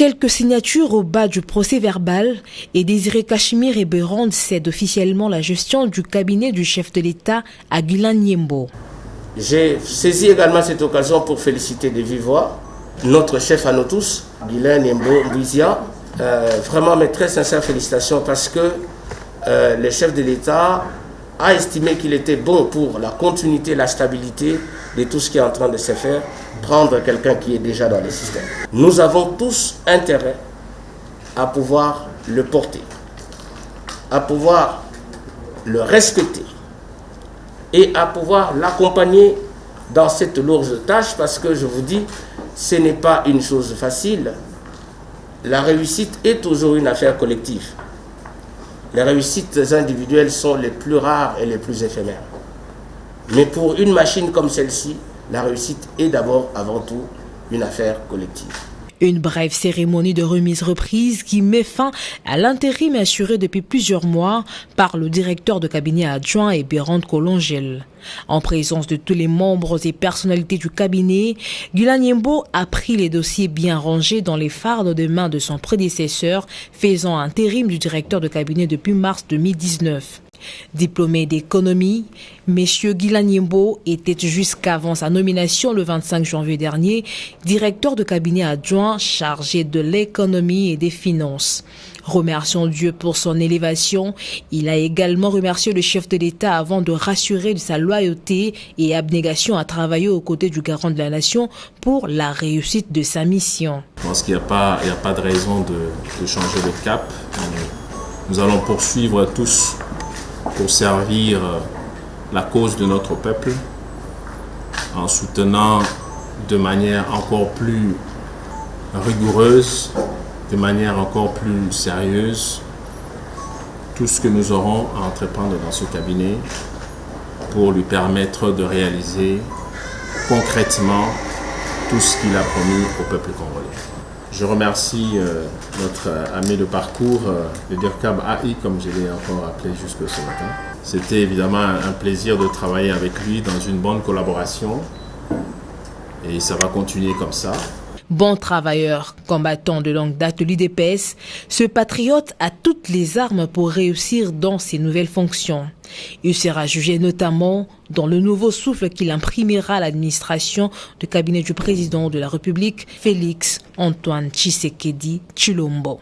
Quelques signatures au bas du procès verbal et Désiré Cachemire et Bérande cèdent officiellement la gestion du cabinet du chef de l'État à Guilain Nyembo. J'ai saisi également cette occasion pour féliciter de vive voix notre chef à nous tous, Guilain Nyembo Mbouizia. Vraiment mes très sincères félicitations parce que le chef de l'État a estimé qu'il était bon pour la continuité, la stabilité de tout ce qui est en train de se faire, prendre quelqu'un qui est déjà dans le système. Nous avons tous intérêt à pouvoir le porter, à pouvoir le respecter et à pouvoir l'accompagner dans cette lourde tâche parce que je vous dis, ce n'est pas une chose facile. La réussite est toujours une affaire collective. Les réussites individuelles sont les plus rares et les plus éphémères. Mais pour une machine comme celle-ci, la réussite est d'abord, avant tout, une affaire collective. Une brève cérémonie de remise reprise qui met fin à l'intérim assuré depuis plusieurs mois par le directeur de cabinet adjoint et Bérande Colongel. En présence de tous les membres et personnalités du cabinet, Guilain Nyembo a pris les dossiers bien rangés dans les fardes de main de son prédécesseur, faisant intérim du directeur de cabinet depuis mars 2019. Diplômé d'économie, M. Guilain Nyembo était jusqu'avant sa nomination le 25 janvier dernier directeur de cabinet adjoint chargé de l'économie et des finances. Remerciant Dieu pour son élévation, il a également remercié le chef de l'État avant de rassurer de sa loyauté et abnégation à travailler aux côtés du garant de la nation pour la réussite de sa mission. Je pense qu'il n'y a pas de raison de changer de cap. Nous allons poursuivre tous pour servir la cause de notre peuple en soutenant de manière encore plus rigoureuse, de manière encore plus sérieuse, tout ce que nous aurons à entreprendre dans ce cabinet pour lui permettre de réaliser concrètement tout ce qu'il a promis au peuple congolais. Je remercie notre ami de parcours, le DIRCAB AI, comme je l'ai encore appelé jusque ce matin. C'était évidemment un plaisir de travailler avec lui dans une bonne collaboration et ça va continuer comme ça. Bon travailleur, combattant de longue date de l'UDPS, ce patriote a toutes les armes pour réussir dans ses nouvelles fonctions. Il sera jugé notamment dans le nouveau souffle qu'il imprimera à l'administration du cabinet du président de la République, Félix Antoine Tshisekedi Tshilombo.